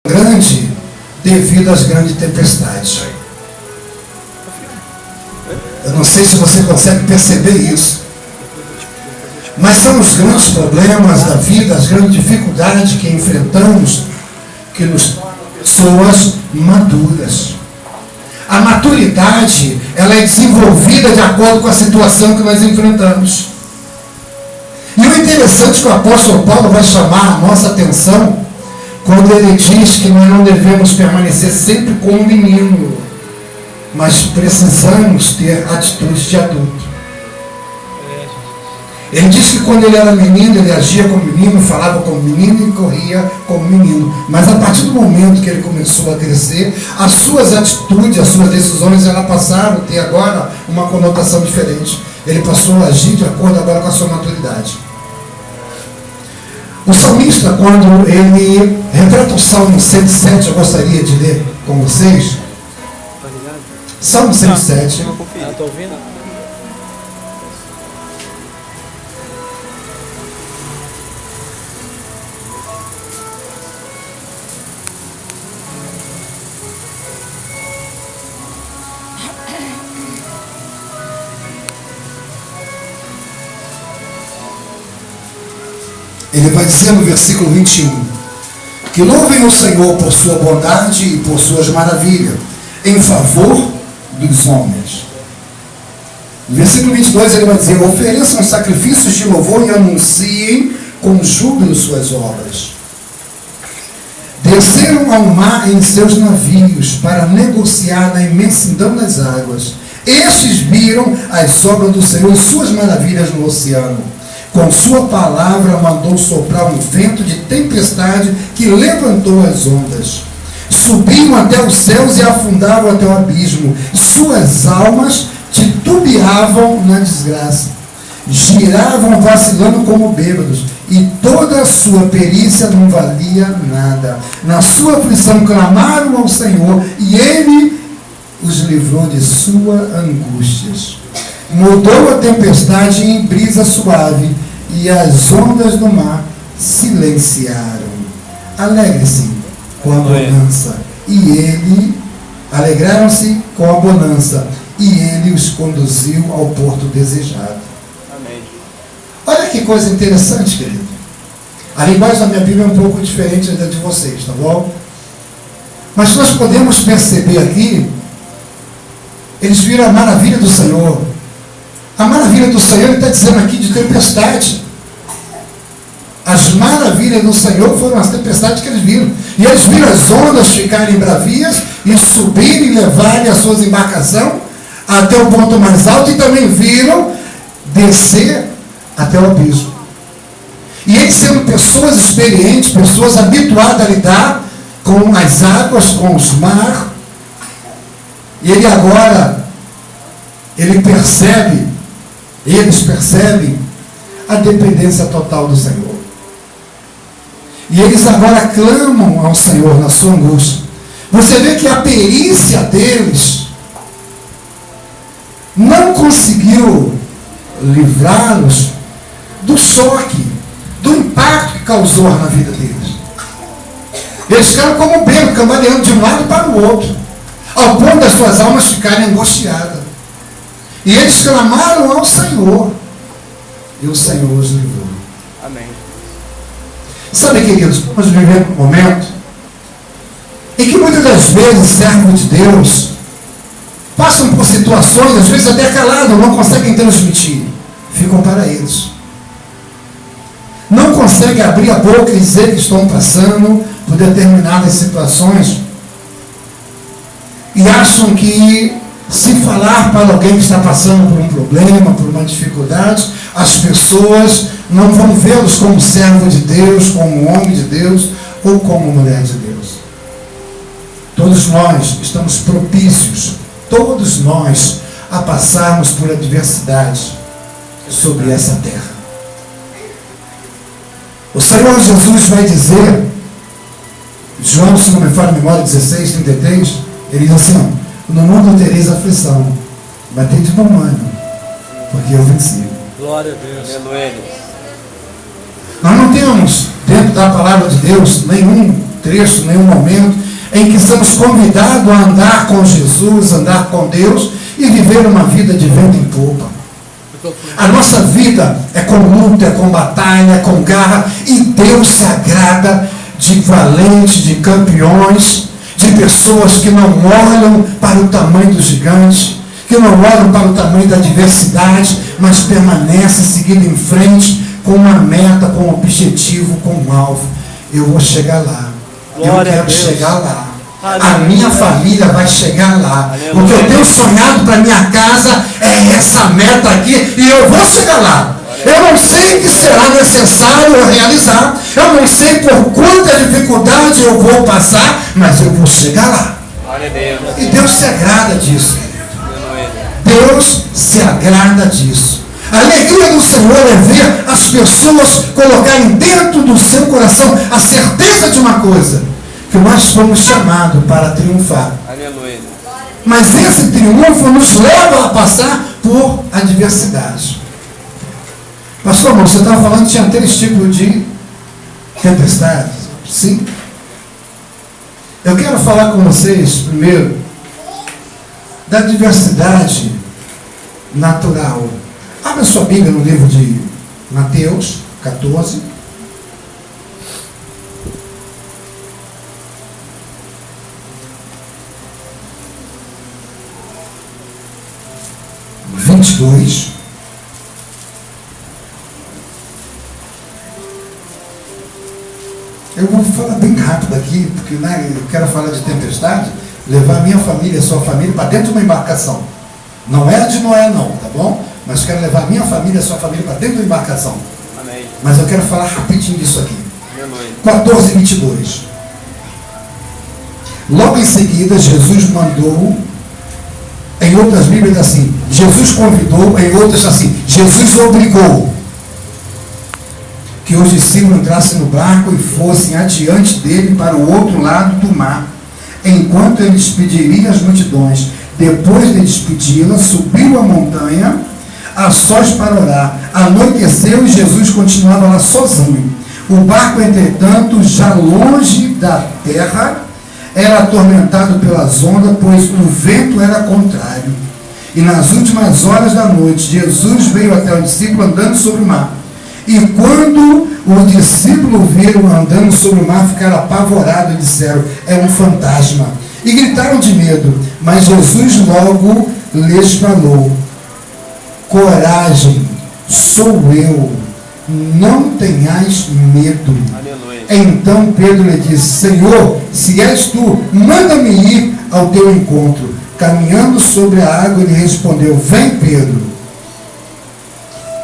grande devido às grandes tempestades. Eu não sei se você consegue perceber isso, mas são os grandes problemas da vida, as grandes dificuldades que enfrentamos, que nos pessoas maduras. A maturidade, ela é desenvolvida de acordo com a situação que nós enfrentamos. E o interessante é que o apóstolo Paulo vai chamar a nossa atenção quando ele diz que nós não devemos permanecer sempre como um menino, mas precisamos ter atitudes de adulto. Ele diz que quando ele era menino, ele agia como menino, falava como menino e corria como menino. Mas a partir do momento que ele começou a crescer, as suas atitudes, as suas decisões, elas passaram a ter agora uma conotação diferente. Ele passou a agir de acordo agora com a sua maturidade. O salmista, quando ele retrata o Salmo 107, eu gostaria de ler com vocês. Salmo 107. Está ouvindo? Ele vai dizer no versículo 21, que louvem o Senhor por sua bondade e por suas maravilhas, em favor dos homens. No versículo 22 ele vai dizer, ofereçam sacrifícios de louvor e anunciem com júbilo suas obras. Desceram ao mar em seus navios para negociar na imensidão das águas. Estes viram as obras do Senhor e suas maravilhas no oceano. Com sua palavra mandou soprar um vento de tempestade que levantou as ondas. Subiam até os céus e afundavam até o abismo. Suas almas titubeavam na desgraça. Giravam vacilando como bêbados. E toda a sua perícia não valia nada. Na sua aflição clamaram ao Senhor e Ele os livrou de suas angústias. Mudou a tempestade em brisa suave, e as ondas do mar silenciaram. Alegre-se com a bonança, e ele, alegraram-se com a bonança, e ele os conduziu ao porto desejado. Amém. Olha que coisa interessante, querido. A linguagem da minha Bíblia é um pouco diferente da de vocês, tá bom? Mas nós podemos perceber aqui, eles viram a maravilha do Senhor. A maravilha do Senhor, ele está dizendo aqui de tempestade. As maravilhas do Senhor foram as tempestades que eles viram. E eles viram as ondas ficarem bravias e subirem e levarem as suas embarcações até o ponto mais alto, e também viram descer até o abismo. E eles sendo pessoas experientes, pessoas habituadas a lidar com as águas, com os mares, e ele agora, eles percebem a dependência total do Senhor. E eles agora clamam ao Senhor na sua angústia. Você vê que a perícia deles não conseguiu livrá-los do choque, do impacto que causou na vida deles. Eles ficaram como bêbados, cambaleando de um lado para o outro, ao ponto das suas almas ficarem angustiadas. E eles clamaram ao Senhor, e o Senhor os livrou. Amém. Sabe, queridos, nós vivemos um momento em que muitas das vezes servos de Deus passam por situações, às vezes até calados, não conseguem transmitir, ficam para eles. Não conseguem abrir a boca e dizer que estão passando por determinadas situações e acham que, se falar para alguém que está passando por um problema, por uma dificuldade, as pessoas não vão vê-los como servo de Deus, como homem de Deus ou como mulher de Deus. Todos nós estamos propícios, todos nós, a passarmos por adversidade sobre essa terra. O Senhor Jesus vai dizer, João, se não me falha a memória, 16:33, ele diz assim, no mundo tereis aflição, mas tende bom ânimo, porque eu venci. Glória a Deus. Aleluia. Nós não temos, dentro da palavra de Deus, nenhum trecho, nenhum momento em que somos convidados a andar com Jesus, andar com Deus e viver uma vida de vento em popa. A nossa vida é com luta, é com batalha, é com garra, e Deus se agrada de valentes, de campeões, de pessoas que não olham para o tamanho do gigante, que não olham para o tamanho da adversidade, mas permanecem seguindo em frente com uma meta, com um objetivo, com um alvo. Eu vou chegar lá. Glória eu quero a Deus. chegar lá. Aleluia. A minha família vai chegar lá. Aleluia. O que eu tenho sonhado para minha casa é essa meta aqui, e eu vou chegar lá. Eu não sei o que será necessário eu realizar, eu não sei por quanta dificuldade eu vou passar, mas eu vou chegar lá. Glória a Deus. E Deus se agrada disso, querido. Aleluia. Deus se agrada disso. A alegria do Senhor é ver as pessoas colocarem dentro do seu coração a certeza de uma coisa, que nós fomos chamados para triunfar. Aleluia. Mas esse triunfo nos leva a passar por adversidade. Pastor, amor, você estava falando que tinha 3 tipos de tempestades. Sim. Eu quero falar com vocês, primeiro, da diversidade natural. Abra sua Bíblia no livro de Mateus 14. Eu vou falar bem rápido aqui, porque eu quero falar de tempestade, levar minha família, sua família, para dentro de uma embarcação. Não é a de Noé não, tá bom? Mas quero levar minha família, sua família, para dentro de uma embarcação. Amém. Mas eu quero falar rapidinho disso aqui. Aleluia. 14, 22. Logo em seguida, Jesus mandou, em outras Bíblias assim, Jesus convidou, em outras assim, Jesus obrigou que os discípulos entrassem no barco e fossem adiante dele para o outro lado do mar, enquanto ele despediria as multidões. Depois de despedi-la, subiu a montanha a sós para orar. Anoiteceu e Jesus continuava lá sozinho. O barco, entretanto, já longe da terra, era atormentado pelas ondas, pois o vento era contrário. E nas últimas horas da noite, Jesus veio até o discípulo andando sobre o mar. E quando os discípulos viram andando sobre o mar, ficaram apavorados e disseram: é um fantasma. E gritaram de medo. Mas Jesus logo lhes falou: coragem, sou eu, não tenhais medo. Aleluia. Então Pedro lhe disse: Senhor, se és tu, manda-me ir ao teu encontro. Caminhando sobre a água, ele respondeu: vem, Pedro.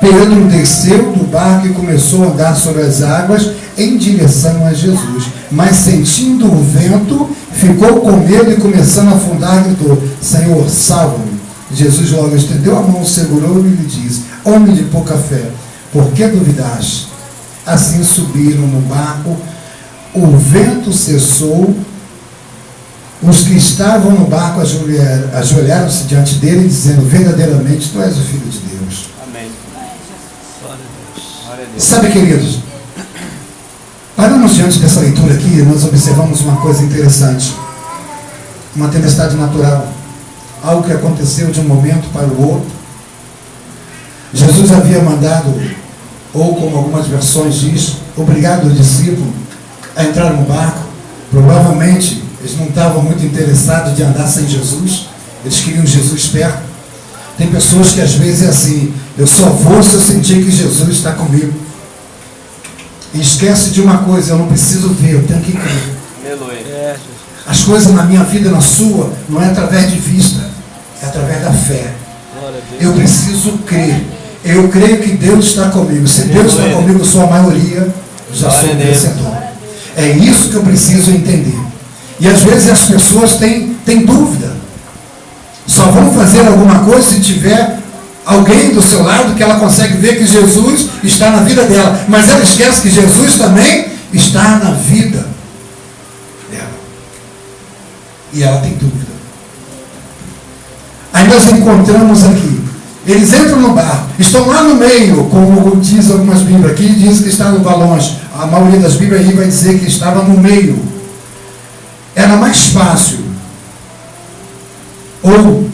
Pedro desceu do barco e começou a andar sobre as águas em direção a Jesus. Mas sentindo o vento, ficou com medo e começando a afundar, gritou: Senhor, salva-me. Jesus logo estendeu a mão, segurou-o e lhe disse: homem de pouca fé, por que duvidaste? Assim subiram no barco, o vento cessou, os que estavam no barco ajoelharam-se diante dele, dizendo: verdadeiramente tu és o Filho de Deus. Amém. Glória a Deus. Glória a Deus. Sabe, queridos, paramos diante dessa leitura aqui, nós observamos uma coisa interessante, uma tempestade natural, algo que aconteceu de um momento para o outro. Jesus havia mandado, ou como algumas versões diz, obrigado os discípulos a entrar no barco. Provavelmente eles não estavam muito interessados de andar sem Jesus, eles queriam Jesus perto. Tem pessoas que às vezes é assim: eu só vou se eu sentir que Jesus está comigo. E esquece de uma coisa: eu não preciso ver, eu tenho que crer. Aleluia. As coisas na minha vida e na sua não é através de vista, é através da fé. Glória a Deus. Eu preciso crer. Eu creio que Deus está comigo. Se Deus está comigo, eu sou a maioria, já sou um vencedor. É isso que eu preciso entender. E às vezes as pessoas têm dúvida. Só vão fazer alguma coisa se tiver alguém do seu lado que ela consegue ver que Jesus está na vida dela. Mas ela esquece que Jesus também está na vida dela. E ela tem dúvida. Aí nós encontramos aqui, eles entram no barco, estão lá no meio, como diz algumas Bíblias, aqui diz que estavam longe. A maioria das Bíblias aí vai dizer que estava no meio era mais fácil ou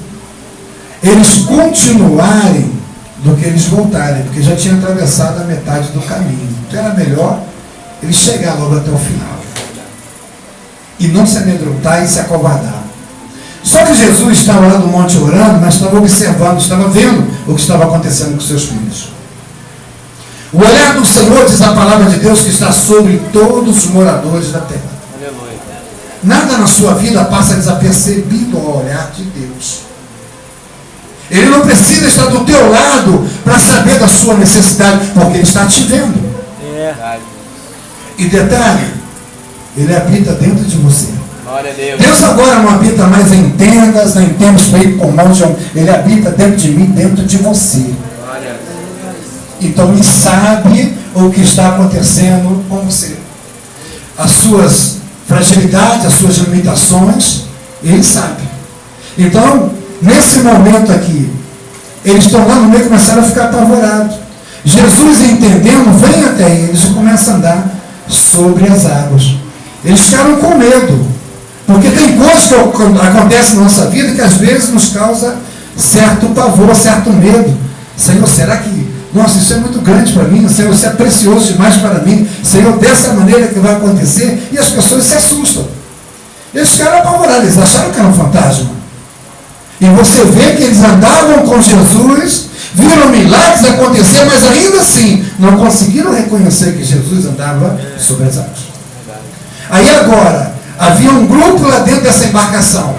eles continuarem do que eles voltarem, porque já tinha atravessado a metade do caminho. Então era melhor eles chegar logo até o final e não se amedrontar e se acovardar. Só que Jesus estava lá no monte orando, mas estava observando, estava vendo o que estava acontecendo com seus filhos. O olhar do Senhor, diz a palavra de Deus, que está sobre todos os moradores da terra. Aleluia. Nada na sua vida passa desapercebido ao olhar de Deus. Ele não precisa estar do teu lado para saber da sua necessidade, porque Ele está te vendo. E detalhe, Ele habita dentro de você. Glória a Deus. Deus agora não habita mais em tendas, nem templos feito com mãos de homem. Ele habita dentro de mim, dentro de você. Glória a Deus. Então Ele sabe o que está acontecendo com você. As suas fragilidades, as suas limitações, Ele sabe. Então, nesse momento aqui, eles estão lá no meio e começaram a ficar apavorados. Jesus, entendendo, vem até eles e começa a andar sobre as águas. Eles ficaram com medo, porque tem coisas que acontecem na nossa vida que às vezes nos causa certo pavor, certo medo. Senhor, será que, nossa, isso é muito grande para mim, Senhor, isso é precioso demais para mim, Senhor, dessa maneira que vai acontecer, e as pessoas se assustam. Eles ficaram apavorados, eles acharam que era um fantasma. E você vê que eles andavam com Jesus, viram milagres acontecer, mas ainda assim não conseguiram reconhecer que Jesus andava sobre as águas. Aí agora, havia um grupo lá dentro dessa embarcação,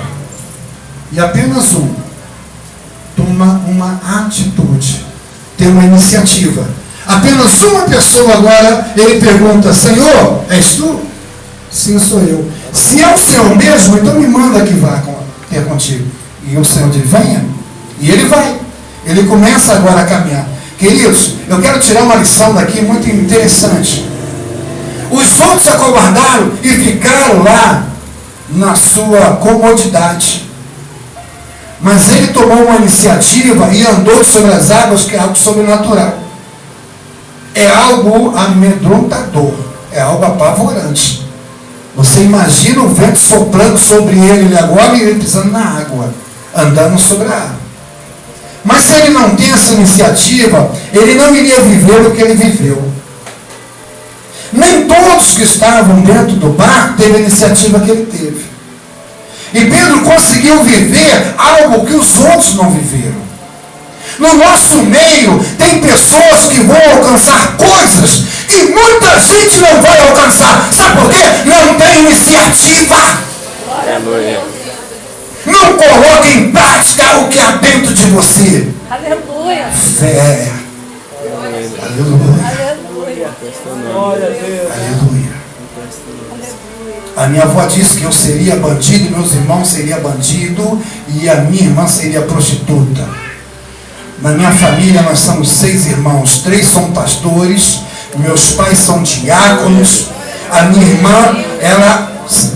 e apenas um toma uma atitude, tem uma iniciativa. Apenas uma pessoa agora, ele pergunta: Senhor, és tu? Sim, sou eu. Se é o Senhor mesmo, então me manda que vá ter contigo. E o Senhor diz: venha. E ele vai. Ele começa agora a caminhar. Queridos, eu quero tirar uma lição daqui muito interessante. Os outros se acovardaram e ficaram lá na sua comodidade. Mas ele tomou uma iniciativa e andou sobre as águas, que é algo sobrenatural. É algo amedrontador. É algo apavorante. Você imagina o vento soprando sobre ele agora e ele pisando na água, andando sobre a água. Mas se ele não tem essa iniciativa, ele não iria viver o que ele viveu. Nem todos que estavam dentro do barco teve a iniciativa que ele teve. E Pedro conseguiu viver algo que os outros não viveram. No nosso meio, tem pessoas que vão alcançar coisas que muita gente não vai alcançar. Sabe por quê? Não tem iniciativa. Aleluia. Não coloque em prática o que há dentro de você. Aleluia. Fé. Aleluia. Aleluia. Glória a Deus. Aleluia. A minha avó disse que eu seria bandido, meus irmãos seriam bandido e a minha irmã seria prostituta. Na minha família nós somos 6 irmãos, 3 são pastores, meus pais são diáconos, a minha irmã, ela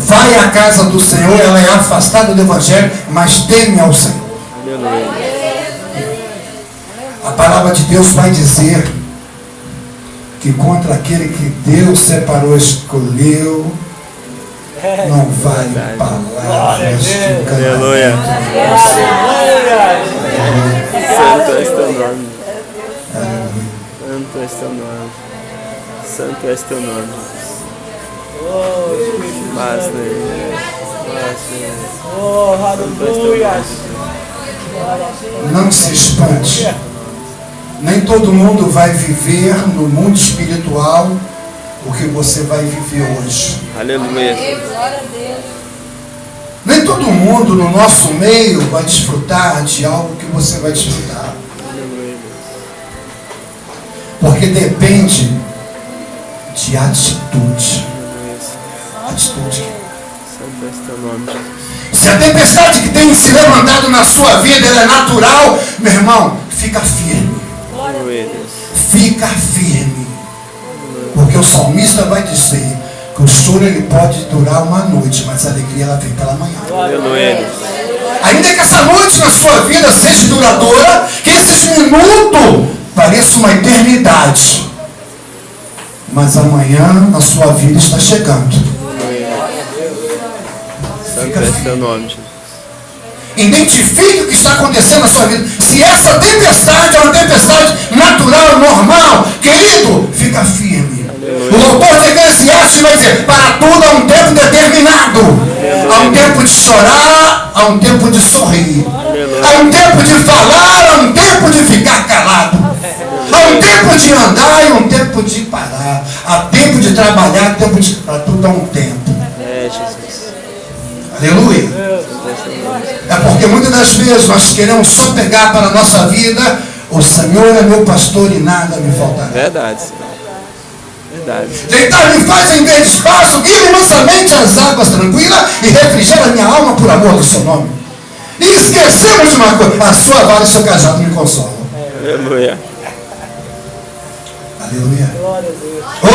vai à casa do Senhor, ela é afastada do Evangelho, mas teme ao Senhor. A palavra de Deus vai dizer que contra aquele que Deus separou, escolheu, não vale palavras de Aleluia. Santo és teu nome. Santo és teu nome. Santo és teu nome. Não se espante. Nem todo mundo vai viver no mundo espiritual o que você vai viver hoje. Aleluia. Nem todo mundo no nosso meio vai desfrutar de algo que você vai desfrutar. Porque depende de atitude. Atitude. Santo és teu nome. Se a tempestade que tem se levantado na sua vida ela é natural, meu irmão, fica firme. Aleluia. Fica firme. Porque o salmista vai dizer que o choro ele pode durar uma noite, mas a alegria ela vem pela manhã. Aleluia. Ainda que essa noite na sua vida seja duradoura, que esses minutos pareçam uma eternidade, mas amanhã na sua vida está chegando. Fica és teu firme. nome, Jesus. Identifique o que está acontecendo na sua vida. Se essa tempestade é uma tempestade natural, normal, querido, fica firme. O autor de Eclesiastes vai dizer: para tudo há um tempo determinado. Há um tempo de chorar, há um tempo de sorrir. Há um tempo de falar, há um tempo de ficar calado. Há um tempo de andar e um tempo de parar. Há tempo de trabalhar, tempo de... Para tudo há um tempo. É, Jesus. Aleluia. É porque muitas das vezes nós queremos só pegar para a nossa vida: o Senhor é meu pastor e nada me faltará. Verdade, Senhor. Verdade. Deitar-me faz em verde espaço, guia mansamente as águas tranquilas e refrigera minha alma por amor do seu nome. E esquecemos de uma coisa: a sua vara e o seu cajado me consolam. Aleluia. Aleluia. Oh!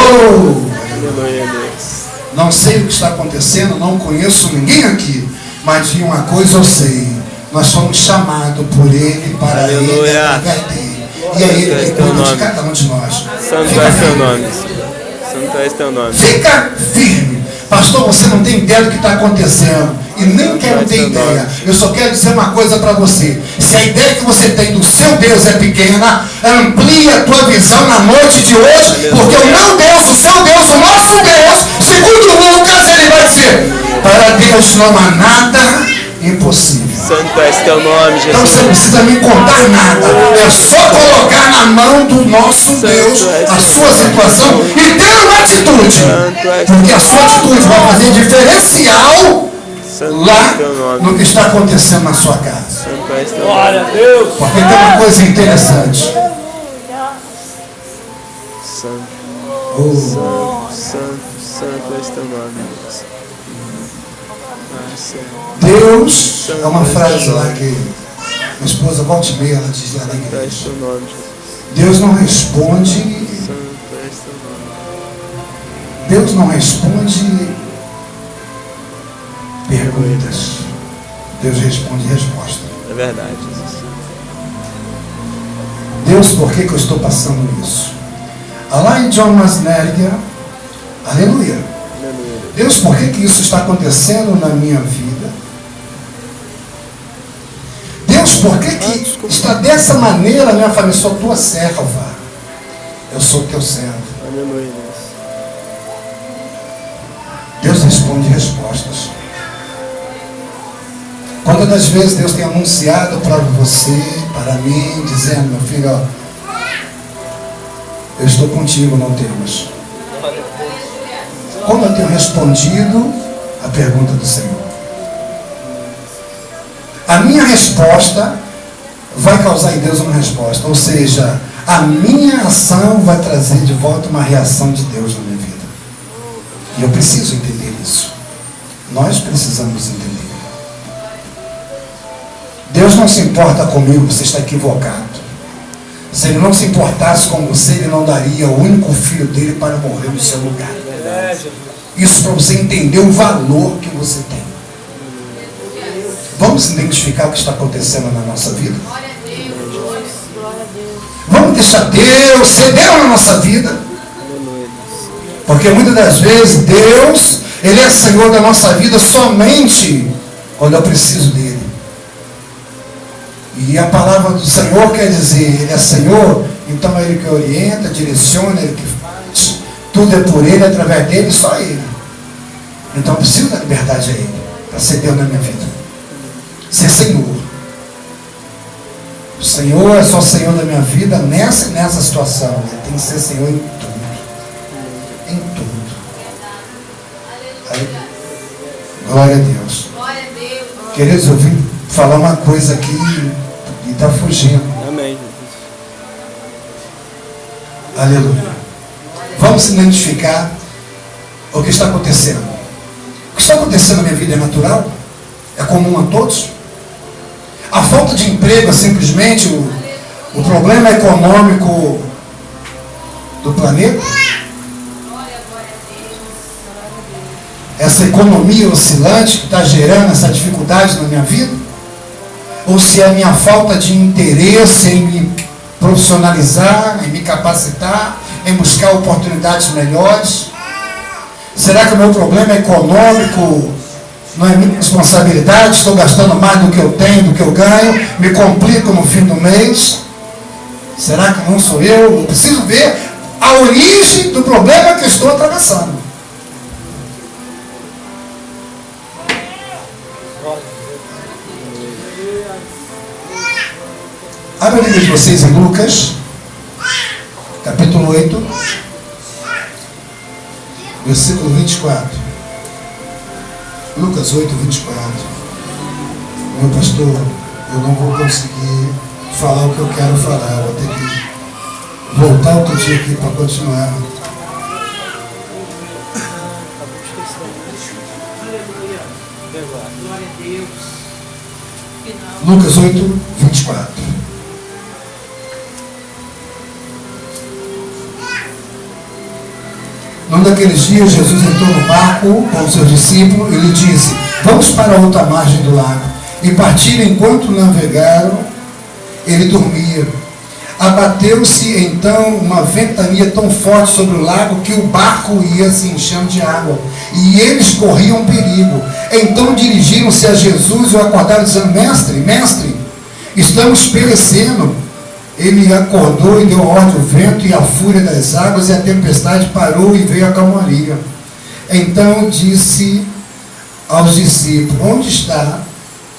Aleluia, Deus. Não sei o que está acontecendo, não conheço ninguém aqui, mas de uma coisa eu sei: nós fomos chamados por Ele, para Ele, Aleluia. através dele. E é Ele que cuida de cada um de nós. Santo Fica és teu firme. nome, Senhor. Santo és teu nome. Fica firme. Pastor, você não tem ideia do que está acontecendo. E nem quero ter ideia. Eu só quero dizer uma coisa para você: se a ideia que você tem do seu Deus é pequena, amplie a tua visão na noite de hoje, porque o meu Deus, o seu Deus, o nosso Deus, segundo Lucas, ele vai dizer: para Deus não há nada impossível. Santo és teu nome, Então você não Jesus. precisa me contar nada. É só colocar na mão do nosso Deus a sua situação e ter uma atitude. Porque a sua atitude vai fazer diferencial Santo lá és teu nome. no que está acontecendo na sua casa. Santo és teu nome. Glória a Deus. Porque tem uma coisa interessante. Santo, Oh, santo és teu nome, Deus. Ah, Senhor. Deus, é uma frase lá que minha esposa volta e meia, ela diz lá na Santo és igreja: teu nome, Jesus. Deus não responde, Santo és teu nome. Deus não responde perguntas. Deus responde resposta. É verdade, Jesus. Deus, por que eu estou passando isso? Lá em John Masnergia, aleluia. Aleluia. Deus, por que isso está acontecendo na minha vida? Deus, por que está dessa maneira, minha família? Sou tua serva. Eu sou teu servo. Aleluia, Deus. Deus responde respostas. Quantas das vezes Deus tem anunciado para você, para mim, dizendo: meu filho, ó, eu estou contigo, não temas. Como eu tenho respondido a pergunta do Senhor? A minha resposta vai causar em Deus uma resposta. Ou seja, a minha ação vai trazer de volta uma reação de Deus na minha vida. E eu preciso entender isso. Nós precisamos entender. Deus não se importa comigo, você está equivocado. Se Ele não se importasse com você, Ele não daria o único filho dele para morrer no seu lugar. Isso para você entender o valor que você tem. Vamos identificar o que está acontecendo na nossa vida? Vamos deixar Deus ser Deus na nossa vida? Porque muitas das vezes Deus, Ele é Senhor da nossa vida somente quando eu preciso dEle. E a palavra do Senhor quer dizer: Ele é Senhor, então é Ele que orienta, direciona, Ele que faz. Tudo é por Ele, através dEle, só Ele. Então eu preciso da liberdade a Ele, para ser Deus na minha vida. Ser Senhor. O Senhor é só Senhor da minha vida nessa e nessa situação. Ele tem que ser Senhor em tudo. Em tudo. Aí, glória a Deus. Queridos, eu vim falar uma coisa aqui e está fugindo. Amém. Aleluia. Vamos identificar o que está acontecendo. O que está acontecendo na minha vida é natural? É comum a todos? A falta de emprego é simplesmente o problema econômico do planeta? Essa economia oscilante que está gerando essa dificuldade na minha vida? Ou se é a minha falta de interesse em me profissionalizar, em me capacitar, em buscar oportunidades melhores? Será que o meu problema econômico Não é minha responsabilidade, estou gastando mais do que eu tenho, do que eu ganho, me complico no fim do mês. Será que não sou eu? Eu preciso ver a origem do problema que eu estou atravessando. Abra a Bíblia de vocês em Lucas, capítulo 8, versículo 24. Lucas 8, 24. Meu pastor, eu não vou conseguir falar o que eu quero falar. Eu vou ter que voltar outro dia aqui para continuar. Lucas 8, 24. Num daqueles dias, Jesus entrou no barco com os seus discípulos e lhe disse: vamos para a outra margem do lago. E partiram. Enquanto navegaram, ele dormia. Abateu-se então uma ventania tão forte sobre o lago que o barco ia se enchendo de água, e eles corriam perigo. Então dirigiram-se a Jesus e o acordaram, dizendo: mestre, estamos perecendo. Ele acordou e deu ordem ao vento e à fúria das águas, e a tempestade parou e veio a calmaria. Então disse aos discípulos: onde está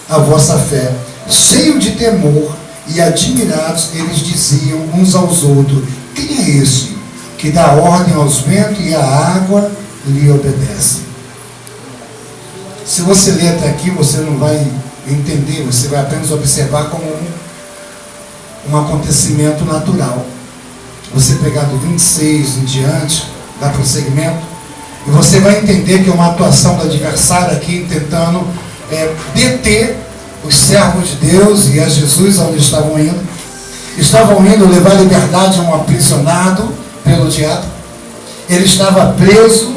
a vossa fé? Cheio de temor e admirados, eles diziam uns aos outros: quem é esse que dá ordem aos ventos e à água lhe obedece? Se você ler até aqui, você não vai entender, você vai apenas observar como um acontecimento natural. Você pegar do 26 em diante, dá prosseguimento, e você vai entender que é uma atuação do adversário aqui tentando deter os servos de Deus e a Jesus onde estavam indo. Estavam indo levar liberdade a um aprisionado pelo diabo. Ele estava preso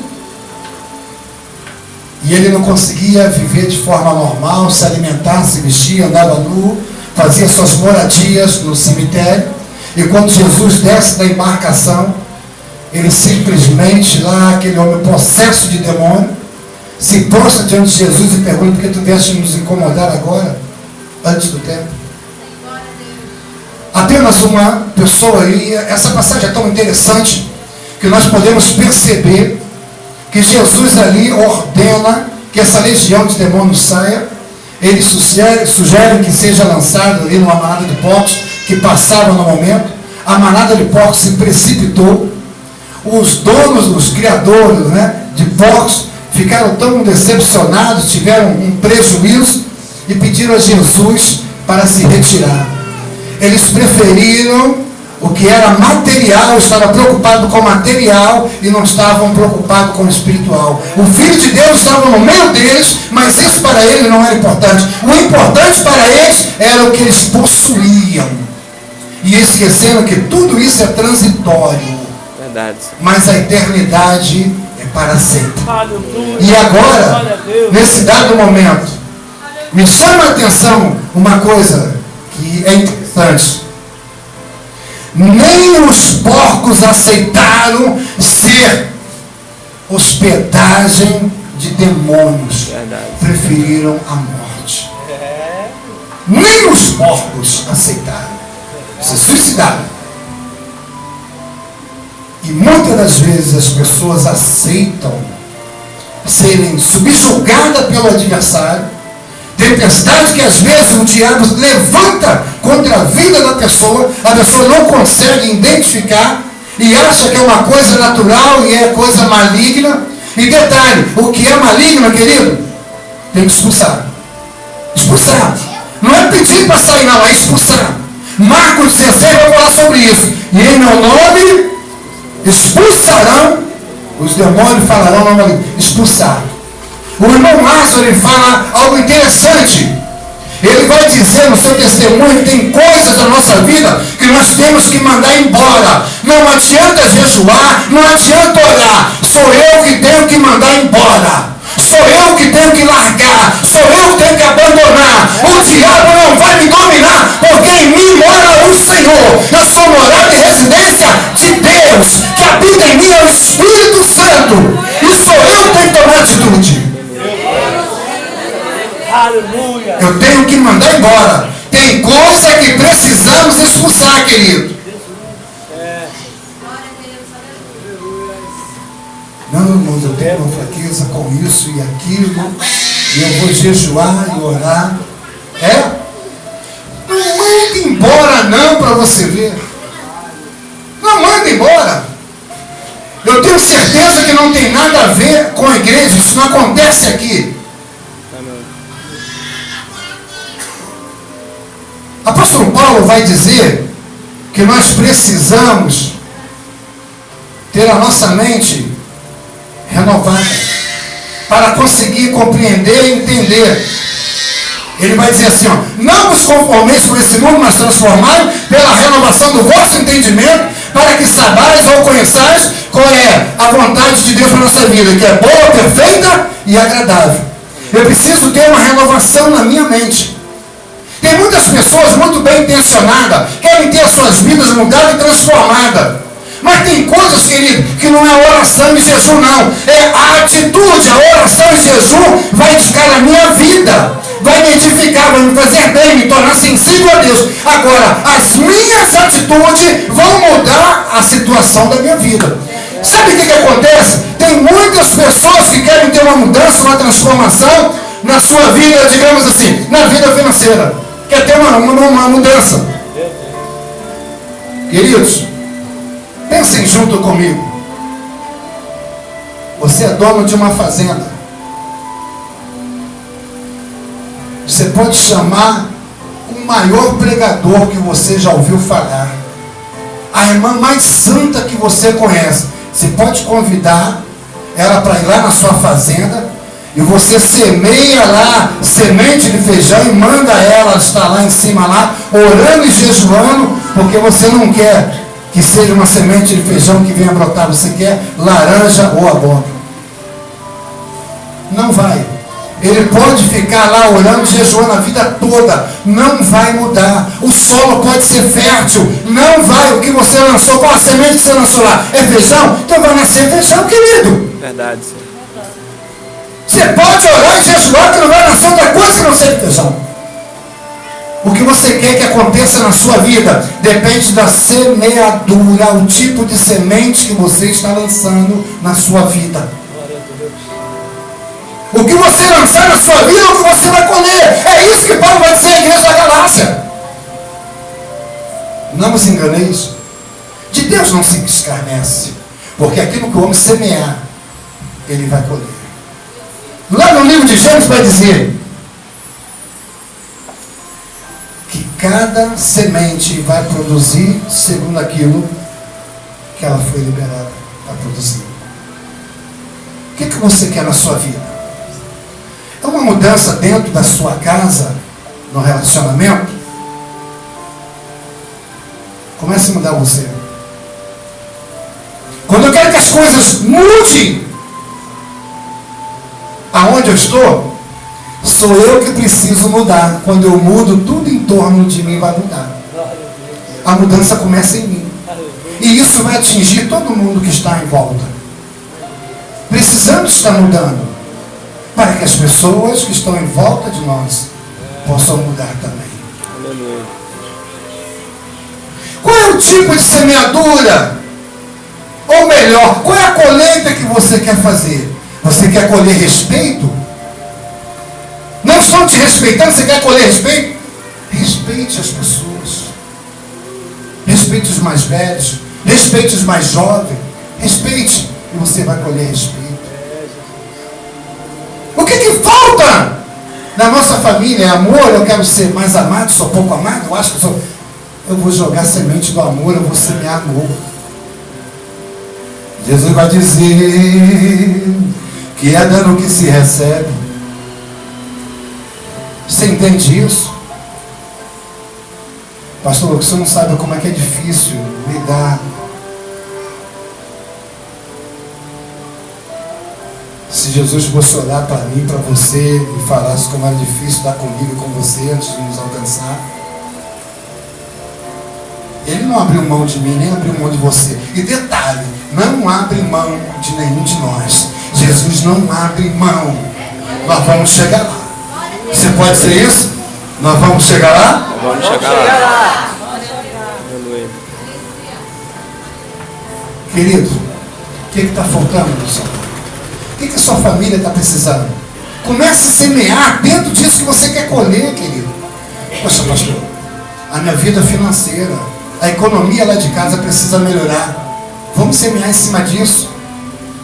e ele não conseguia viver de forma normal, se alimentar, se vestir, andava nu, fazia suas moradias no cemitério. E quando Jesus desce da embarcação, ele simplesmente, lá aquele homem possesso de demônio, se prostra diante de Jesus e pergunta: por que tu vieste nos incomodar agora, antes do tempo? Apenas uma pessoa aí. Essa passagem é tão interessante que nós podemos perceber que Jesus ali ordena que essa legião de demônios saia. Ele sugere que seja lançado ali numa manada de porcos que passava no momento. A manada de porcos se precipitou. Os donos, os criadores, de porcos ficaram tão decepcionados, tiveram um prejuízo e pediram a Jesus para se retirar. Eles preferiram o que era material, estavam preocupados com o material e não estavam preocupados com o espiritual. O Filho de Deus estava no meio deles, mas isso para eles não era importante. O importante para eles era o que eles possuíam. E esqueceram que tudo isso é transitório. Verdade. Mas a eternidade é para sempre. Aleluia. E agora, nesse dado momento, me chama a atenção uma coisa que é interessante. Nem os porcos aceitaram ser hospedagem de demônios. Verdade. Preferiram a morte. Nem os porcos aceitaram. Se suicidaram. E muitas das vezes as pessoas aceitam serem subjugadas pelo adversário. Tempestade que às vezes o diabo levanta contra a vida da pessoa, a pessoa não consegue identificar e acha que é uma coisa natural e é coisa maligna. E detalhe, o que é maligno, querido, tem que expulsar. Expulsar. Não é pedir para sair, não, é expulsar. Marcos 16 vai falar sobre isso. E em meu nome expulsarão os demônios, falarão no nome, expulsar. O irmão Lázaro, ele fala algo interessante. Ele vai dizer no seu testemunho que tem coisas da nossa vida que nós temos que mandar embora. Não adianta jejuar, não adianta orar. Sou eu que tenho que mandar embora. Sou eu que tenho que largar. Sou eu que tenho que abandonar. O diabo não vai me dominar, porque em mim mora o Senhor. Eu sou morada e residência de Deus. Que habita em mim é o Espírito Santo. E sou eu que tenho que tomar atitude. Aleluia. Eu tenho que mandar embora. Tem coisa que precisamos expulsar, querido. Não, irmãos, eu tenho uma fraqueza com isso e aquilo, e eu vou jejuar e orar. Não manda embora não, para você ver. Não manda embora. Eu tenho certeza que não tem nada a ver com a igreja, isso não acontece aqui. Apóstolo Paulo vai dizer que nós precisamos ter a nossa mente renovada para conseguir compreender e entender. Ele vai dizer assim, ó, não vos conformeis com esse mundo, mas transformai pela renovação do vosso entendimento, para que saibais ou conheçais qual é a vontade de Deus para a nossa vida, que é boa, perfeita e agradável. Eu preciso ter uma renovação na minha mente. Tem muitas pessoas muito bem intencionadas, querem ter as suas vidas mudadas e transformadas. Mas tem coisas, querido, que não é oração e jejum, não. É a atitude, a oração e jejum vai edificar a minha vida. Vai me edificar, vai me fazer bem, me tornar sensível a Deus. Agora, as minhas atitudes vão mudar a situação da minha vida. Sabe o que acontece? Tem muitas pessoas que querem ter uma mudança, uma transformação na sua vida, digamos assim, na vida financeira. Quer ter uma mudança. Queridos, pensem junto comigo. Você é dono de uma fazenda. Você pode chamar o maior pregador que você já ouviu falar, a irmã mais santa que você conhece. Você pode convidar ela para ir lá na sua fazenda e você semeia lá semente de feijão e manda ela estar lá em cima, lá, orando e jejuando, porque você não quer que seja uma semente de feijão que venha brotar, você quer laranja ou abóbora. Não vai. Ele pode ficar lá orando, jejuando a vida toda, não vai mudar. O solo pode ser fértil, não vai. O que você lançou, qual a semente que você lançou lá? É feijão? Então vai nascer feijão, querido. Verdade, senhor. Você pode orar e jejuar que não vai nascer outra coisa que não seja feijão. O que você quer que aconteça na sua vida depende da semeadura, o tipo de semente que você está lançando na sua vida. O que você lançar na sua vida é o que você vai colher. É isso que Paulo vai dizer à igreja da Galácia. Não vos enganeis. De Deus não se escarnece. Porque aquilo que o homem semear, ele vai colher. Lá no livro de Gênesis vai dizer que cada semente vai produzir segundo aquilo que ela foi liberada para produzir. O que você quer na sua vida? É uma mudança dentro da sua casa, no relacionamento? Comece a mudar você. Quando eu quero que as coisas mudem, aonde eu estou, sou eu que preciso mudar. Quando eu mudo, tudo em torno de mim vai mudar. A mudança começa em mim. E isso vai atingir todo mundo que está em volta. Precisamos estar mudando, para que as pessoas que estão em volta de nós possam mudar também. Aleluia. Qual é o tipo de semeadura? Ou melhor, qual é a colheita que você quer fazer? Você quer colher respeito? Não estão te respeitando, você quer colher respeito? Respeite as pessoas. Respeite os mais velhos. Respeite os mais jovens. Respeite e você vai colher respeito. O que falta na nossa família? É amor. Eu quero ser mais amado, sou pouco amado. Eu acho que eu vou jogar semente do amor, eu vou semear amor. Jesus vai dizer que é dando que se recebe. Você entende isso? Pastor, você não sabe como é que é difícil lidar. Se Jesus fosse olhar para mim, para você, e falasse como era difícil estar comigo e com você antes de nos alcançar, Ele não abriu mão de mim, nem abriu mão de você. E detalhe, não abre mão de nenhum de nós. Jesus não abre mão. Nós vamos chegar lá. Você pode ser isso? Nós vamos chegar lá? Vamos chegar lá. Aleluia. Querido, o que está faltando no seu? O que a sua família está precisando? Comece a semear dentro disso que você quer colher, querido. Poxa, pastor, a minha vida financeira, a economia lá de casa precisa melhorar. Vamos semear em cima disso.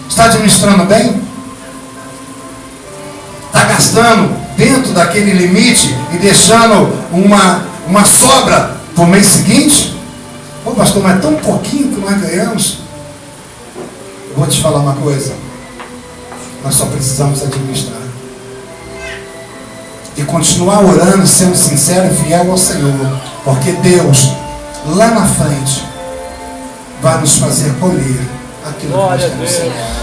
Está administrando bem? Está gastando dentro daquele limite e deixando uma sobra para o mês seguinte? Ô pastor, mas é tão pouquinho que nós ganhamos. Eu vou te falar uma coisa. Nós só precisamos administrar. E continuar orando, sendo sincero e fiel ao Senhor. Porque Deus, lá na frente, vai nos fazer colher aquilo que nós temos semeado.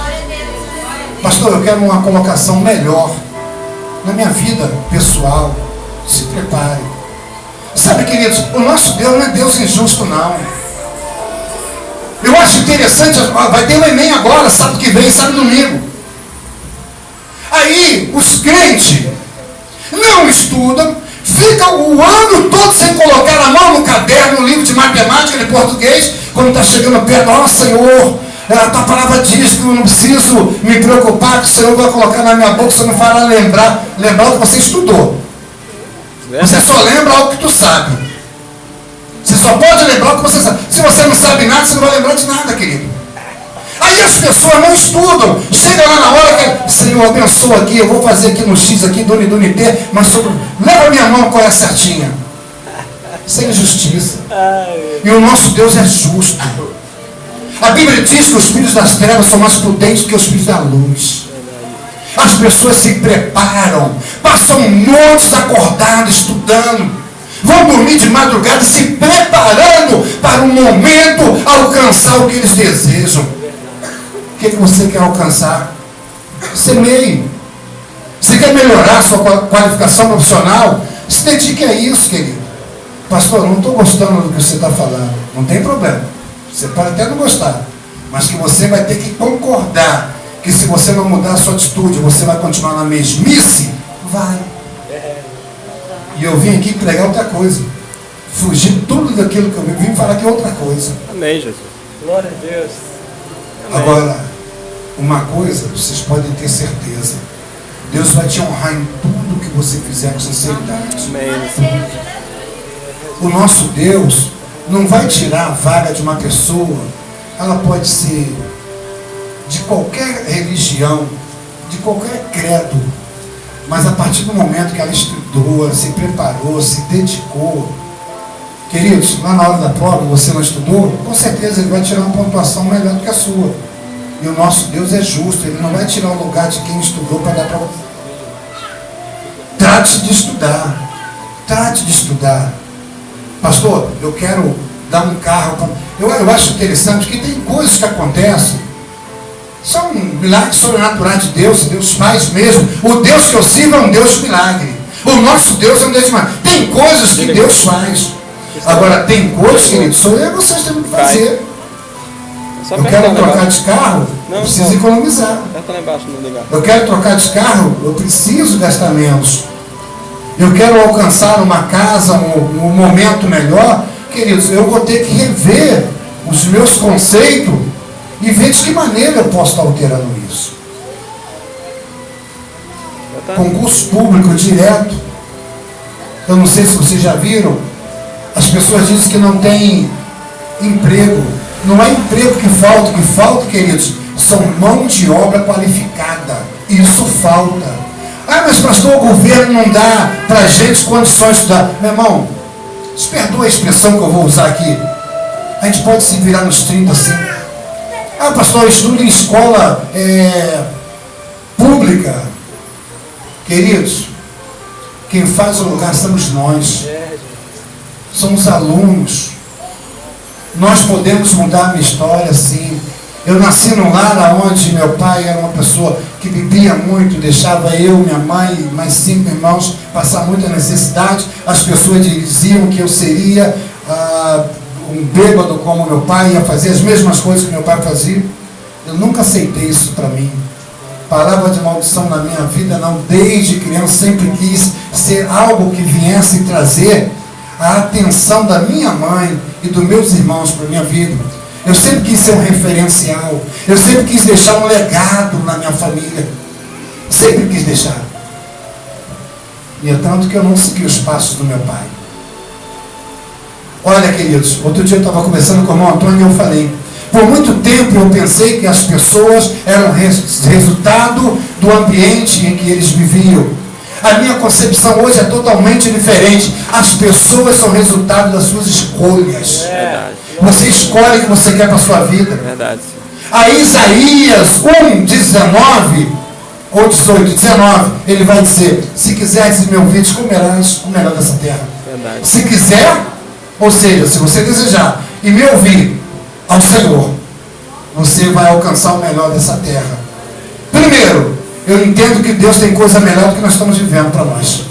Pastor, eu quero uma colocação melhor na minha vida pessoal. Se prepare. Sabe, queridos, o nosso Deus não é Deus injusto, não. Eu acho interessante, vai ter o Enem agora, sábado que vem, sábado e domingo. Aí, os crentes não estudam, ficam o ano todo sem colocar a mão no caderno, no livro de matemática, de português, quando está chegando perto, ó Senhor, a tua palavra diz que eu não preciso me preocupar, que o Senhor vai colocar na minha boca, você não fará lembrar o que você estudou. Você só lembra algo que tu sabe. Você só pode lembrar o que você sabe. Se você não sabe nada, você não vai lembrar de nada, querido. Aí as pessoas não estudam. Chega lá na hora que, Senhor, abençoa aqui, eu vou fazer aqui no X, aqui, Doni T, mas leva minha mão qual é certinha. Sem justiça. E o nosso Deus é justo. A Bíblia diz que os filhos das trevas são mais prudentes que os filhos da luz. As pessoas se preparam, passam montes acordados, estudando, vão dormir de madrugada se preparando para um momento alcançar o que eles desejam. O que você quer alcançar? Semeie. Você quer melhorar a sua qualificação profissional? Se dedique a isso, querido. Pastor, não estou gostando do que você está falando. Não tem problema. Você pode até não gostar. Mas que você vai ter que concordar que se você não mudar a sua atitude, você vai continuar na mesmice? Vai. E eu vim aqui pregar outra coisa. Fugir tudo daquilo que eu vim falar que é outra coisa. Amém, Jesus. Glória a Deus. Amém. Agora, uma coisa, vocês podem ter certeza. Deus vai te honrar em tudo que você fizer com sinceridade. Amém. O nosso Deus não vai tirar a vaga de uma pessoa. Ela pode ser de qualquer religião, de qualquer credo. Mas a partir do momento que ela estudou, ela se preparou, se dedicou. Queridos, lá na hora da prova você não estudou, com certeza ele vai tirar uma pontuação melhor do que a sua. E o nosso Deus é justo, ele não vai tirar o lugar de quem estudou para dar para você. Trate de estudar. Trate de estudar. Pastor, eu quero dar um carro. Eu acho interessante que tem coisas que acontecem. São milagres sobrenaturais de Deus. Deus faz mesmo. O Deus que eu sirvo é um Deus de milagre. O nosso Deus é um Deus de milagre. Tem coisas que Deus faz. Agora, tem coisas, queridos, sou eu e vocês temos que fazer. Eu quero trocar de carro, eu preciso economizar. Eu quero trocar de carro, eu preciso gastar menos. Eu quero alcançar uma casa, um momento melhor. Queridos, eu vou ter que rever os meus conceitos e ver de que maneira eu posso estar alterando isso. Concurso público direto. Eu não sei se vocês já viram. As pessoas dizem que não tem emprego. Não é emprego que falta, queridos, são mão de obra qualificada. Isso falta. Ah, mas pastor, o governo não dá para a gente condições de estudar. Meu irmão, se perdoa a expressão que eu vou usar aqui. A gente pode se virar nos 30 assim. Ah, pastor, eu estudo em escola pública. Queridos, quem faz o lugar somos nós. Somos alunos. Nós podemos mudar a minha história, sim. Eu nasci num lar onde meu pai era uma pessoa que bebia muito, deixava eu, minha mãe e mais 5 irmãos passar muita necessidade. As pessoas diziam que eu seria um bêbado como meu pai, ia fazer as mesmas coisas que meu pai fazia. Eu nunca aceitei isso para mim. palavra de maldição na minha vida, não. Desde criança sempre quis ser algo que viesse trazer a atenção da minha mãe e dos meus irmãos para a minha vida. Eu sempre quis ser um referencial. Eu sempre quis deixar um legado na minha família. Sempre quis deixar. E é tanto que eu não segui os passos do meu pai. Olha, queridos, outro dia eu estava conversando com o irmão Antônio e eu falei, por muito tempo eu pensei que as pessoas eram resultado do ambiente em que eles viviam. A minha concepção hoje é totalmente diferente. As pessoas são resultado das suas escolhas. Você escolhe o que você quer para a sua vida. Verdade. A Isaías 1:19 ou 18:19, ele vai dizer, se quiseres me ouvir, comerás o melhor dessa terra. Verdade. Se quiser, ou seja, se você desejar e me ouvir ao Senhor, você vai alcançar o melhor dessa terra. Primeiro, eu entendo que Deus tem coisa melhor do que nós estamos vivendo para nós.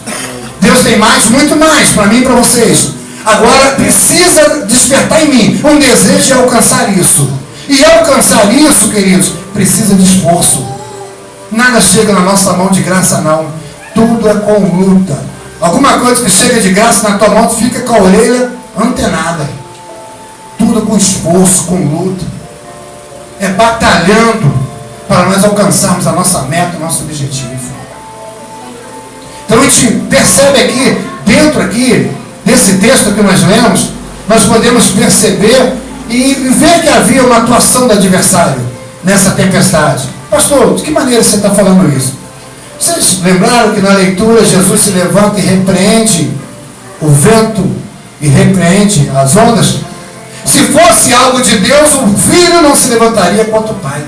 Deus tem mais, muito mais para mim e para vocês. Agora precisa despertar em mim um desejo de alcançar isso. E alcançar isso, queridos, precisa de esforço. Nada chega na nossa mão de graça, não. Tudo é com luta. Alguma coisa que chega de graça na tua mão, tu fica com a orelha antenada. Tudo com esforço, com luta. É batalhando para nós alcançarmos a nossa meta, o nosso objetivo. Então a gente percebe aqui, dentro aqui, desse texto que nós lemos, nós podemos perceber e ver que havia uma atuação do adversário nessa tempestade. Pastor, de que maneira você está falando isso? Vocês lembraram que na leitura Jesus se levanta e repreende o vento e repreende as ondas? Se fosse algo de Deus, o filho não se levantaria contra o pai.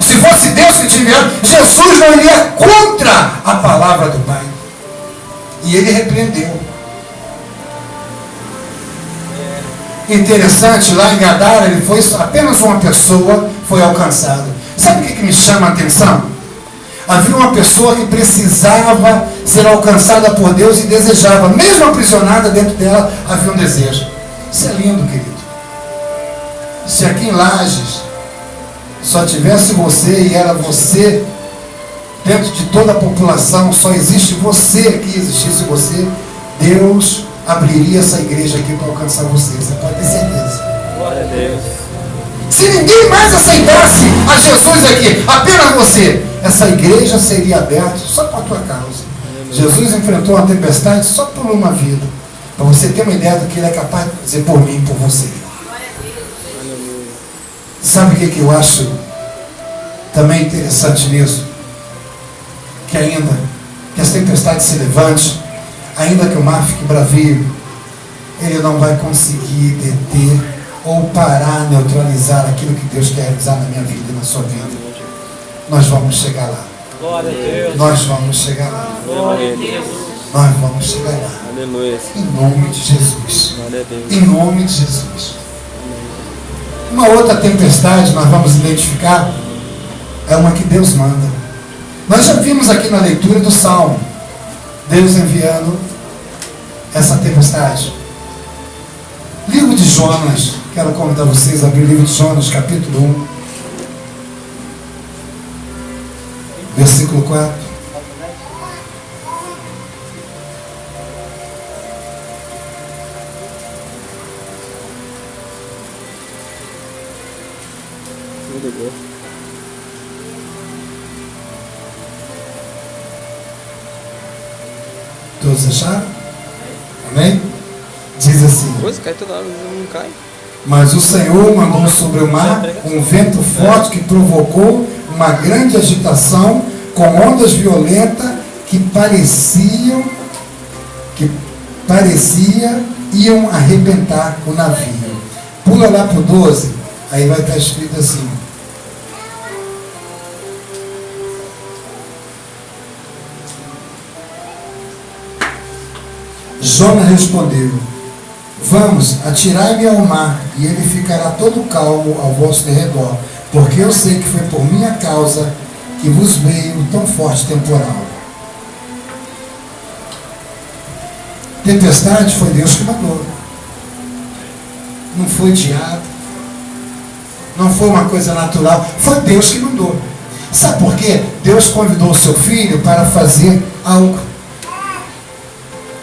Se fosse Deus que tinha enviado, Jesus não iria contra a palavra do pai. E ele repreendeu. Interessante, lá em Gadara, ele foi apenas uma pessoa foi alcançada. Sabe o que me chama a atenção? Havia uma pessoa que precisava ser alcançada por Deus e desejava, mesmo aprisionada dentro dela, havia um desejo. Isso é lindo, querido. Se aqui em Lages só tivesse você e era você, dentro de toda a população, só existe você aqui, existisse você, Deus abriria essa igreja aqui para alcançar você. Você pode ter certeza. Glória a Deus. Se ninguém mais aceitasse a Jesus aqui, apenas você, essa igreja seria aberta só para a tua causa. Jesus enfrentou uma tempestade só por uma vida. Para você ter uma ideia do que ele é capaz de dizer por mim e por você. Sabe o que eu acho também interessante nisso? Que ainda que as tempestades se levantem, ainda que o mar fique bravio, ele não vai conseguir deter ou parar, neutralizar aquilo que Deus quer realizar na minha vida e na sua vida. Nós vamos chegar lá. Glória a Deus. Nós vamos chegar lá. Glória a Deus. Nós vamos chegar lá. Aleluia. Em nome de Jesus. Glória a Deus. Em nome de Jesus. Uma outra tempestade nós vamos identificar é uma que Deus manda. Nós já vimos aqui na leitura do Salmo Deus enviando essa tempestade. Livro de Jonas, quero convidar vocês a abrir o livro de Jonas, capítulo 1, versículo 4. Todos acharam? Amém? Diz assim: Coisa cai toda hora, não cai. mas o Senhor mandou sobre o mar um vento forte que provocou uma grande agitação com ondas violentas que parecia iam arrebentar o navio. Pula lá para o 12, aí vai estar escrito assim: Jonas respondeu: vamos, atirai-me ao mar, e ele ficará todo calmo ao vosso derredor, porque eu sei que foi por minha causa que vos veio tão forte temporal. Tempestade foi Deus que mandou. Não foi diabo, Não foi uma coisa natural. Foi Deus que mandou. Sabe por quê? Deus convidou o seu filho para fazer algo.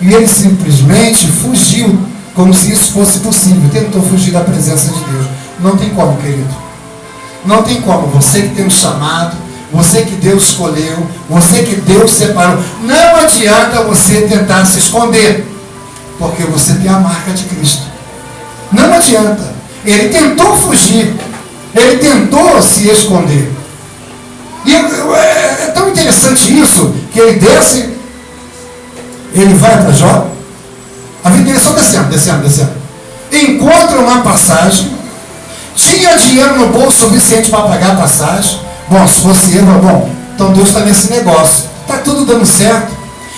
E ele simplesmente fugiu, como se isso fosse possível. Tentou fugir da presença de Deus. Não tem como, querido. Não tem como. Você que tem um chamado, você que Deus escolheu, você que Deus separou. Não adianta você tentar se esconder, porque você tem a marca de Cristo. Não adianta. Ele tentou fugir. Ele tentou se esconder. E é tão interessante isso, que ele desce, ele vai para Jó, a vida dele só descendo. Encontra uma passagem, tinha dinheiro no bolso suficiente para pagar a passagem. Bom, se fosse eu, bom, então Deus está nesse negócio, está tudo dando certo.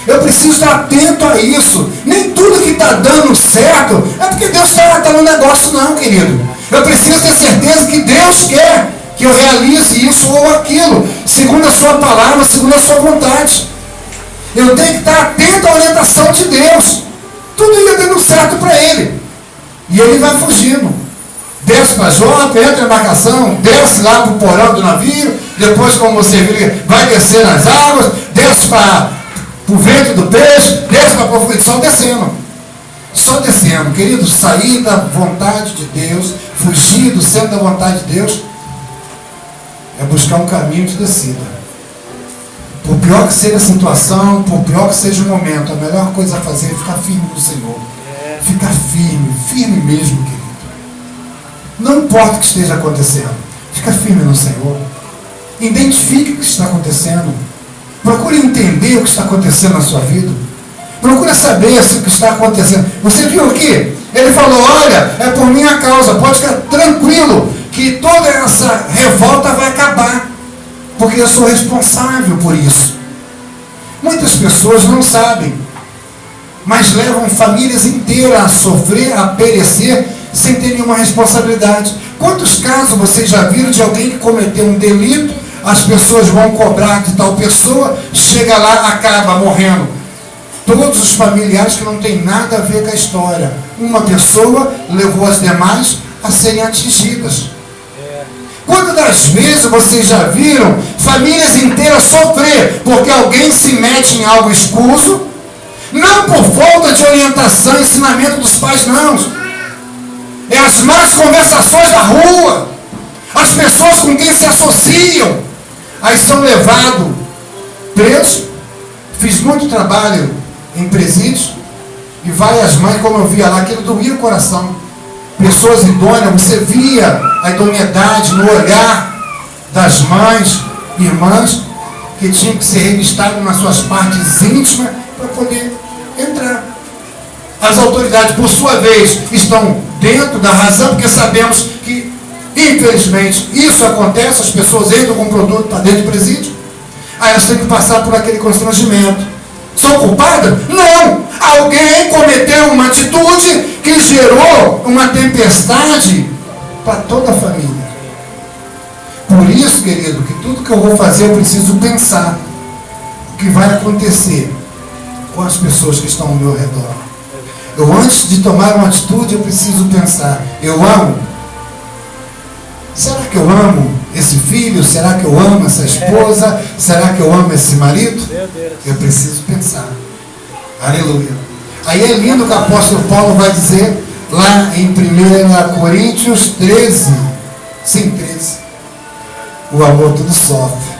Eu preciso estar atento a isso. Nem tudo que está dando certo é porque Deus está no negócio, não, querido. Eu preciso ter certeza que Deus quer que eu realize isso ou aquilo, segundo a sua palavra, segundo a sua vontade. Eu tenho que estar atento à orientação de Deus. Tudo ia dando certo para ele. E ele vai fugindo. Desce para Jope, entra na embarcação, desce lá para o porão do navio, depois, como você viu, vai descer nas águas, desce para o ventre do peixe, desce para a profundidade, só descendo. Queridos, sair da vontade de Deus, fugir do centro da vontade de Deus, é buscar um caminho de descida. Por pior que seja a situação, por pior que seja o momento, a melhor coisa a fazer é ficar firme no Senhor. Ficar firme mesmo, querido. Não importa o que esteja acontecendo, fica firme no Senhor. Identifique o que está acontecendo. Procure entender o que está acontecendo na sua vida. Procure saber o que está acontecendo. Você viu aqui? Ele falou, olha, é por minha causa, pode ficar tranquilo que toda essa revolta vai acabar, porque eu sou responsável por isso. Muitas pessoas não sabem, mas levam famílias inteiras a sofrer, a perecer, sem ter nenhuma responsabilidade. Quantos casos vocês já viram de alguém que cometeu um delito, as pessoas vão cobrar de tal pessoa, chega lá, acaba morrendo? Todos os familiares que não tem nada a ver com a história. Uma pessoa levou as demais a serem atingidas. Quantas das vezes vocês já viram famílias inteiras sofrer porque alguém se mete em algo escuso? Não por falta de orientação e ensinamento dos pais, não. É as más conversações da rua. As pessoas com quem se associam. Aí são levados presos. Fiz muito trabalho em presídios. E várias mães, como eu via lá, aquilo doía o coração. Pessoas idôneas, você via a idoneidade no olhar das mães, irmãs, que tinham que ser revistadas nas suas partes íntimas para poder entrar. As autoridades, por sua vez, estão dentro da razão, porque sabemos que, infelizmente, isso acontece, as pessoas entram com o produto para dentro do presídio, aí elas têm que passar por aquele constrangimento. São culpadas? Não! Alguém cometeu uma atitude que gerou uma tempestade para toda a família. Por isso, querido, que tudo que eu vou fazer eu preciso pensar o que vai acontecer com as pessoas que estão ao meu redor. Eu, antes de tomar uma atitude, eu preciso pensar, eu amo? Será que eu amo esse filho? Será que eu amo essa esposa? Será que eu amo esse marido? Eu preciso pensar. Aleluia. Aí é lindo que o apóstolo Paulo vai dizer lá em 1 Coríntios 13. Sim, 13. O amor tudo sofre.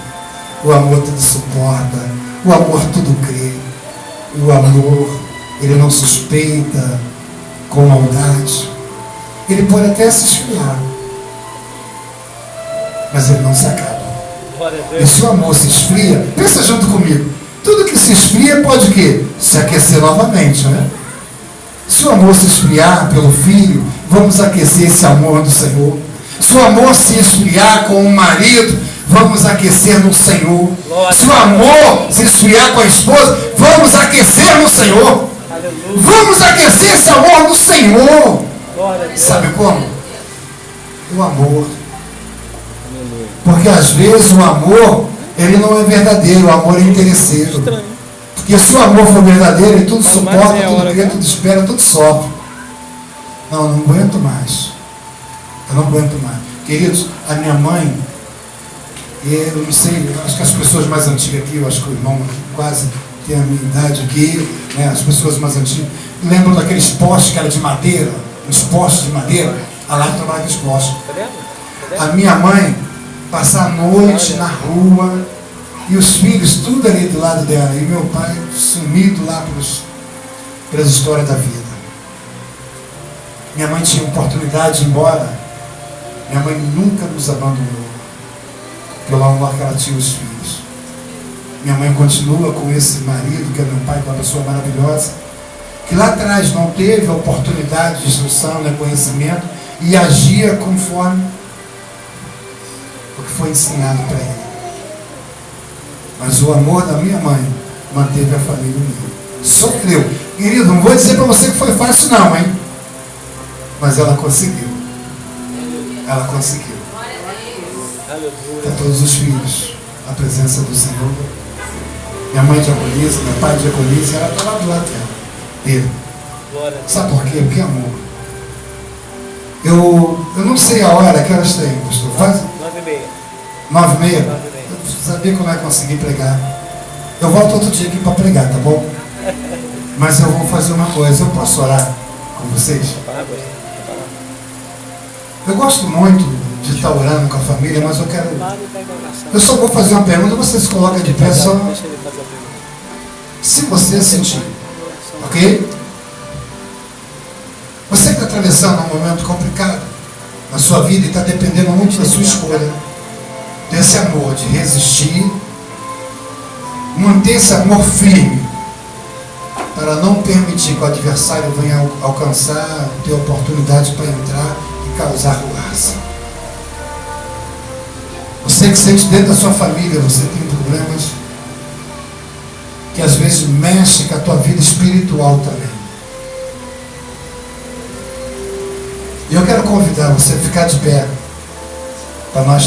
O amor tudo suporta. O amor tudo crê. O amor, ele não suspeita com maldade. Ele pode até se esfriar, mas ele não se acaba. E se o amor se esfria, pensa junto comigo. Tudo que se esfria pode o quê? Se aquecer novamente, né? Se o amor se esfriar pelo filho, vamos aquecer esse amor do Senhor. Se o amor se esfriar com o marido, vamos aquecer no Senhor. Se o amor se esfriar com a esposa, vamos aquecer no Senhor. Vamos aquecer esse amor no Senhor. Sabe como? O amor. Porque às vezes o amor, ele não é verdadeiro, o amor é interesseiro. Porque se o amor for verdadeiro, ele tudo suporta, tudo crê, tudo espera, tudo sofre. Não, eu não aguento mais. Eu não aguento mais. Queridos, a minha mãe, eu não sei, acho que as pessoas mais antigas aqui, eu acho que o irmão aqui quase tem a minha idade aqui, né, as pessoas mais antigas, lembram daqueles postes que era de madeira, uns postes de madeira, a lá trabalhava aqueles postes. A minha mãe passar a noite na rua, e os filhos tudo ali do lado dela, e meu pai sumido lá pelas histórias da vida. Minha mãe tinha oportunidade de ir embora, minha mãe nunca nos abandonou, pelo amor que ela tinha os filhos. Minha mãe continua com esse marido, que é meu pai, que é uma pessoa maravilhosa, que lá atrás não teve a oportunidade de instrução, de conhecimento, e agia conforme o que foi ensinado para ele. Mas o amor da minha mãe manteve a família unida. Sofreu. Querido, não vou dizer para você que foi fácil não, hein? Mas ela conseguiu. Ela conseguiu. Para todos os filhos, a presença do Senhor. Minha mãe diaconisa, meu pai diaconisa, ela está lá do lado dele. Sabe por quê? Porque amor. Eu não sei a hora que elas têm, pastor. 9h30. 9h30? Eu sabia que eu não ia conseguir pregar. Eu volto outro dia aqui para pregar, tá bom? Mas eu vou fazer uma coisa. Eu posso orar com vocês? Eu gosto muito de estar orando com a família, mas eu quero... Eu só vou fazer uma pergunta, você se coloca de pé só... Se você sentir, ok? Você que está atravessando um momento complicado na sua vida e está dependendo muito da sua escolha, desse amor, de resistir, manter esse amor firme, para não permitir que o adversário venha alcançar, ter oportunidade para entrar e causar ruaça. Você que sente dentro da sua família, você tem problemas que às vezes mexem com a tua vida espiritual também. E eu quero convidar você a ficar de pé para nós